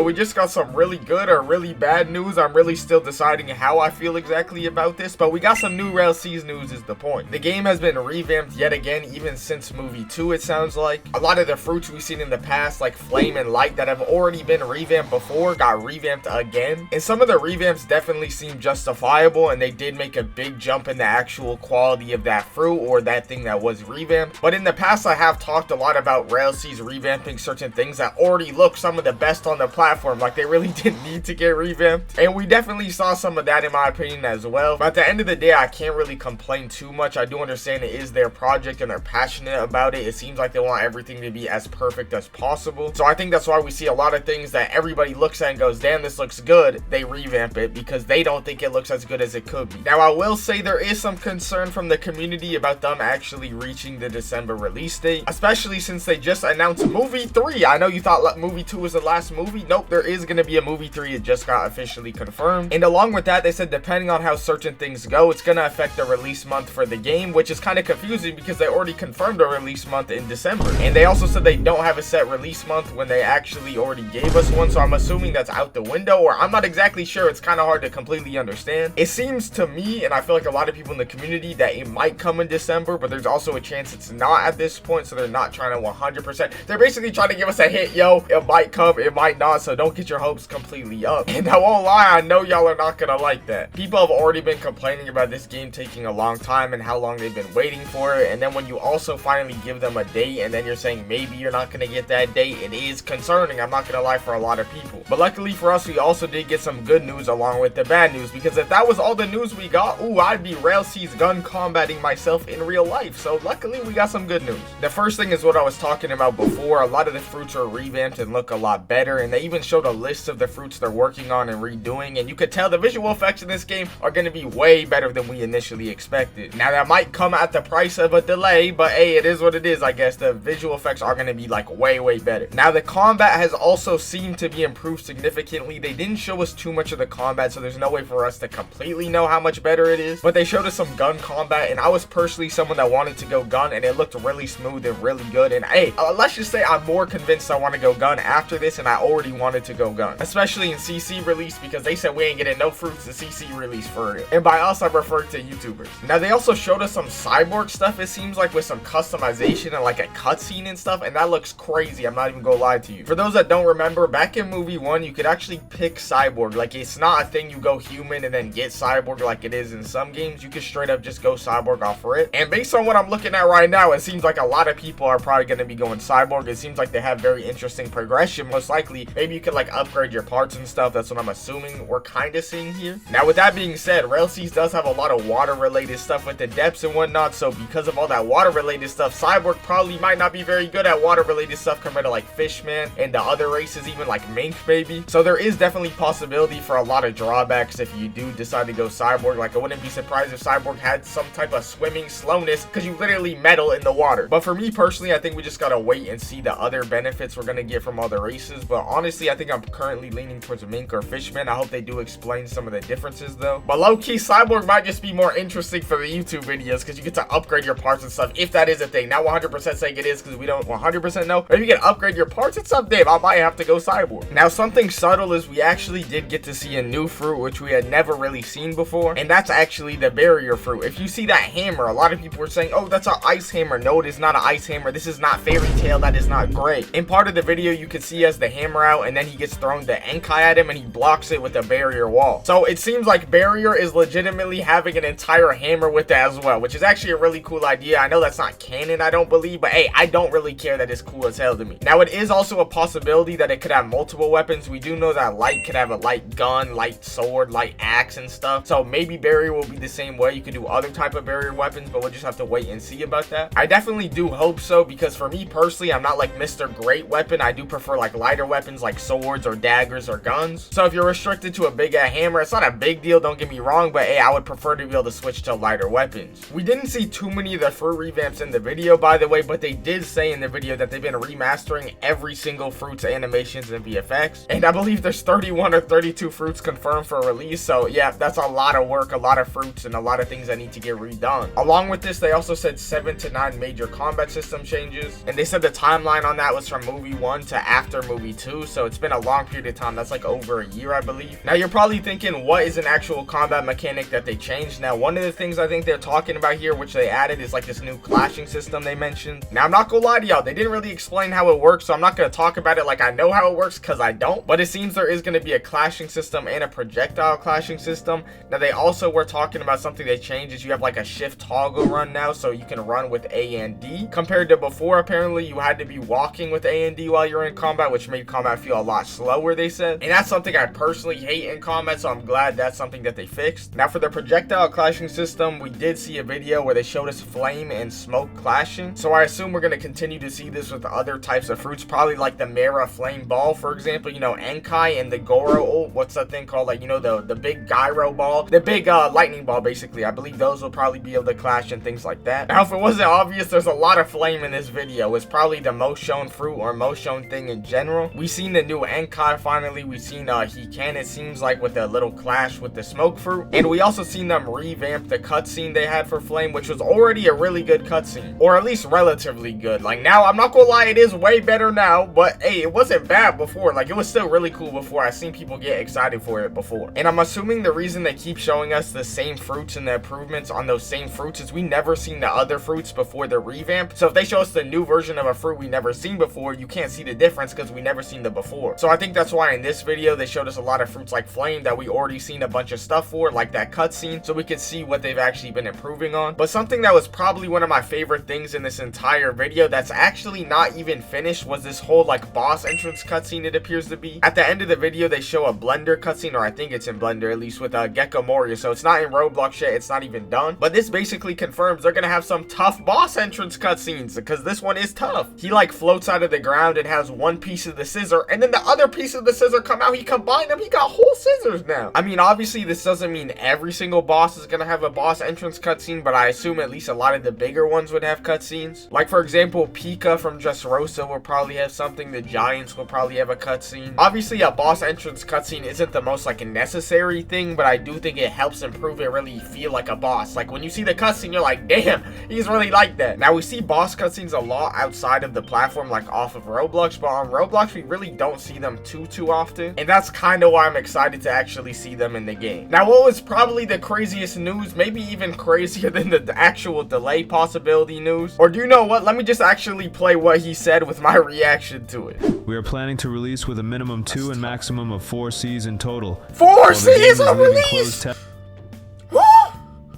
we just got some really good or really bad news. I'm really still deciding how I feel exactly about this, but we got some new RELL news is the point. The game has been revamped yet again, even since movie 2 it sounds like. A lot of the fruits we've seen in the past, like Flame and Light, that have already been revamped before, got revamped again. And some of the revamps definitely seem justifiable, and they did make a big jump in the actual quality of that fruit or that thing that was revamped. But in the past, I have talked a lot about RELL's revamping certain things that already look some of the best on the platform, like they really didn't need to get revamped. And we definitely saw some of that in my opinion as well. But at the end of the day, I can't really complain too much. I do understand it is their project and they're passionate about it. It seems like they want everything to be as perfect as possible. So I think that's why we see a lot of things that everybody looks at and goes, damn, this looks good. They revamp it because they don't think it looks as good as it could be. Now, I will say there is some concern from the community about them actually reaching the December release date, especially since they just announced movie 3. I know you thought movie 2 was the last movie. Nope, there is going to be a movie 3. It just got officially confirmed. And along with that, they said depending on how certain things go, it's going to affect the release month for the game, which is kind of confusing because they already confirmed a release month in December. And they also said they don't have a set release month when they actually already gave us one. So I'm assuming that's out the window, or I'm not exactly sure. It's kind of hard to completely understand. It seems to me, and I feel like a lot of people in the community, that it might come in December, but there's also a chance it's not at this point. So they're not trying to 100%. They're basically trying to give us a hint, yo. It might come, it might not. So don't get your hopes completely up. And I won't lie, I know y'all are not gonna like that. People have already been complaining about this game taking a long time and how long they've been waiting for it. And then when you also finally give them a date and then you're saying maybe you're not gonna get that date, it is concerning. I'm not gonna lie, for a lot of people. But luckily for us, we also did get some good news along with the bad news, because if that was all the news we got, ooh, I'd be RELL's gun combating myself in real life. So luckily we got some good news. The first thing is what I was talking about before. A lot of the fruits are revamped and look a lot better, and they even showed a list of the fruits they're working on and redoing, and you could tell the visual effects in this game are going to be way better than we initially expected. Now that might come at the price of a delay, but hey, it is what it is. I guess the visual effects are going to be like way better. Now the combat has also seemed to be improved significantly. They didn't show us too much of the combat, so there's no way for us to completely know how much better it is, but they showed us some gun combat, and I was personally someone that wanted to go gun, and it looked really smooth and really good. And hey, let's just say I'm more convinced I want to go gun after this, and I already wanted to go gun, especially in CC release, because they said we ain't getting no fruits in CC release for real. And by us, I'm referring to YouTubers. Now they also showed us some Cyborg stuff, it seems like, with some customization and like a cutscene and stuff, and that looks crazy. I'm not even gonna lie to you. For those that don't remember, back in movie 1, you could actually pick Cyborg. Like, it's not a thing you go human and then get Cyborg like it is in some games. You can straight up just go Cyborg off for it. And based on what I'm looking at right now, it seems like a lot of people are probably going to be going Cyborg. It seems like they have very interesting progression. Most likely, maybe you could like upgrade your parts and stuff. That's what I'm assuming we're kind of seeing here. Now, with that being said, RELL does have a lot of water related stuff with the depths and whatnot. So because of all that water related stuff, Cyborg probably might not be very good at water related stuff compared to like Fishman and the other races, even like Mink maybe. So there is definitely possibility for a lot of drawbacks if you do decide to go Cyborg. Like, I wouldn't be surprised if Cyborg had some type of swimming slowness because you literally metal in the water. But for me personally, I think we just gotta wait and see the other benefits we're gonna get from other races. But honestly, I think I'm currently leaning towards Mink or Fishman. I hope they do explain some of the differences though. But low-key, Cyborg might just be more interesting for the YouTube videos because you get to upgrade your parts and stuff, if that is a thing. Not 100% saying it is because we don't 100% know. But if you can upgrade your parts and stuff, Dave, I might have to go Cyborg. Now, something subtle is we actually did get to see a new fruit which we had never really seen before, and that's actually the barrier fruit. If you see that hammer, a lot of people were saying, oh, that's an ice hammer. No, it is not an ice hammer. This is not Fairy Tail. That is not great. In part of the video, you can see he has the hammer out, and then he gets thrown the Enkai at him, and he blocks it with a barrier wall. So it seems like barrier is legitimately having an entire hammer with it as well, which is actually a really cool idea. I know that's not canon, I don't believe, but hey, I don't really care. That is cool as hell to me. Now, it is also a possibility that it could have multiple weapons. We do know that Light could have a light gun, light sword, light axe and stuff. So maybe barrier will be the same way. You could do other type of barrier weapons, but we'll just have to wait and see about that. I definitely do hope so, because for me personally, I'm not like Mr. Great Weapon. I do prefer like lighter weapons like swords or daggers or guns. So if you're restricted to a big hammer, it's not a big deal, don't get me wrong, but hey, I would prefer to be able to switch to lighter weapons. We didn't see too many of the fruit revamps in the video, by the way, but they did say in the video that they've been remastering every single fruit's animations and VFX, and I believe there's 31 or 32 fruits confirmed for release. So yeah, that's a lot of work, a lot of fruits, and a lot of things that need to get redone. Along with this, they also said 7 to 9 major combat system changes, and they said the timeline on that was from movie 1 to after movie 2, so it it's been a long period of time. That's like over a year, I believe. Now you're probably thinking, what is an actual combat mechanic that they changed? Now one of the things I think they're talking about here, which they added, is like this new clashing system they mentioned. Now I'm not gonna lie to y'all, they didn't really explain how it works, so I'm not gonna talk about it like I know how it works, because I don't. But it seems there is going to be a clashing system and a projectile clashing system. Now they also were talking about something they changed, is you have like a shift toggle run now, so you can run with A and D, compared to before. Apparently you had to be walking with A and D while you're in combat, which made combat feel a lot slower, they said. And that's something I personally hate in combat, so I'm glad that's something that they fixed. Now for the projectile clashing system, we did see a video where they showed us flame and smoke clashing, so I assume we're going to continue to see this with other types of fruits, probably like the Mera flame ball, for example, you know, Enkai, and the Goro, what's that thing called, like, you know, the big gyro ball, the big lightning ball, basically. I believe those will probably be able to clash and things like that. Now if it wasn't obvious, there's a lot of flame in this video. It's probably the most shown fruit or most shown thing in general. We've seen the new Enkai finally. We've seen Hikan, it seems like, with a little clash with the smoke fruit, and we also seen them revamp the cutscene they had for flame, which was already a really good cutscene, or at least relatively good. Like, now I'm not gonna lie, it is way better now, but hey, it wasn't bad before. Like, it was still really cool before. I seen people get excited for it before. And I'm assuming the reason they keep showing us the same fruits and the improvements on those same fruits is we never seen the other fruits before the revamp. So if they show us the new version of a fruit we never seen before, you can't see the difference because we never seen the before. So I think that's why in this video they showed us a lot of fruits like flame that we already seen a bunch of stuff for, like that cutscene, so we could see what they've actually been improving on. But something that was probably one of my favorite things in this entire video that's actually not even finished was this whole like boss entrance cutscene, it appears to be. At the end of the video they show a Blender cutscene, or I think it's in Blender at least, with Gecko Moria, so it's not in Roblox yet, it's not even done. But this basically confirms they're gonna have some tough boss entrance cutscenes, because this one is tough. He like floats out of the ground and has one piece of the scissor, and then the other piece of the scissor come out, he combined them, he got whole scissors now. I mean, obviously this doesn't mean every single boss is gonna have a boss entrance cutscene, but I assume at least a lot of the bigger ones would have cutscenes. Like for example, Pika from Dressrosa will probably have something, the Giants will probably have a cutscene. Obviously a boss entrance cutscene isn't the most like a necessary thing, but I do think it helps improve it, really feel like a boss. Like when you see the cutscene, you're like, damn, he's really like that. Now we see boss cutscenes a lot outside of the platform, like off of Roblox, but on Roblox we really don't see them too often, and that's kind of why I'm excited to actually see them in the game. Now what was probably the craziest news, maybe even crazier than the actual delay possibility news, or do you know what, let me just actually play what he said with my reaction to it. We are planning to release with a minimum 2 and maximum of 4 Cs in total. 4 Cs are released!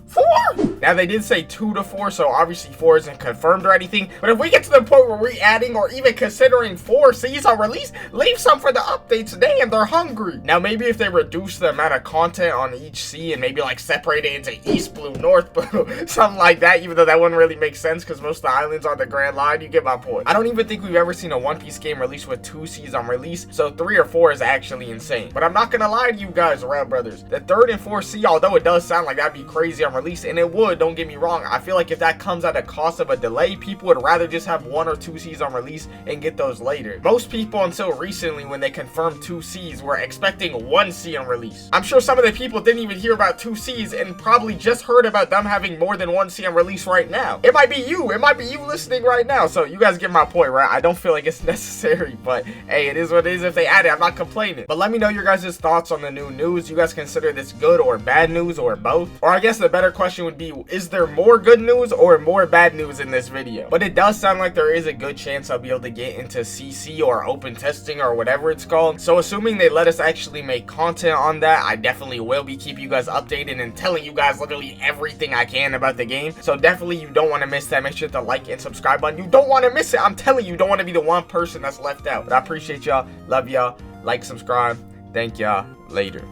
4? Now they did say 2 to 4, so obviously 4 isn't confirmed or anything, but if we get to the point where we're adding or even considering 4 Cs on release, leave some for the updates. Damn, they're hungry. Now maybe if they reduce the amount of content on each C and maybe like separate it into East Blue, North Blue, something like that, even though that wouldn't really make sense because most of the islands are the Grand Line, you get my point. I don't even think we've ever seen a One Piece game released with 2 Cs on release, so 3 or 4 is actually insane. But I'm not gonna lie to you guys, RELL brothers, the 3rd and 4th C, although it does sound like that'd be crazy on release, and it would, don't get me wrong, I feel like if that comes at a cost of a delay, people would rather just have 1 or 2 Cs on release and get those later. Most people until recently, when they confirmed 2 Cs, were expecting 1 C on release. I'm sure some of the people didn't even hear about 2 Cs and probably just heard about them having more than 1 C on release right now. It might be you listening right now, so you guys get my point, right? I don't feel like it's necessary, but hey, it is what it is. If they add it, I'm not complaining. But let me know your guys' thoughts on the new news. You guys consider this good or bad news, or both? Or I guess the better question would be, is there more good news or more bad news in this video? But it does sound like there is a good chance I'll be able to get into CC or open testing or whatever it's called. So assuming they let us actually make content on that, I definitely will be keeping you guys updated and telling you guys literally everything I can about the game. So definitely you don't want to miss that. Make sure to like and subscribe button. You don't want to miss it. I'm telling you, you don't want to be the one person that's left out. But I appreciate y'all. Love y'all. Like, subscribe. Thank y'all. Later.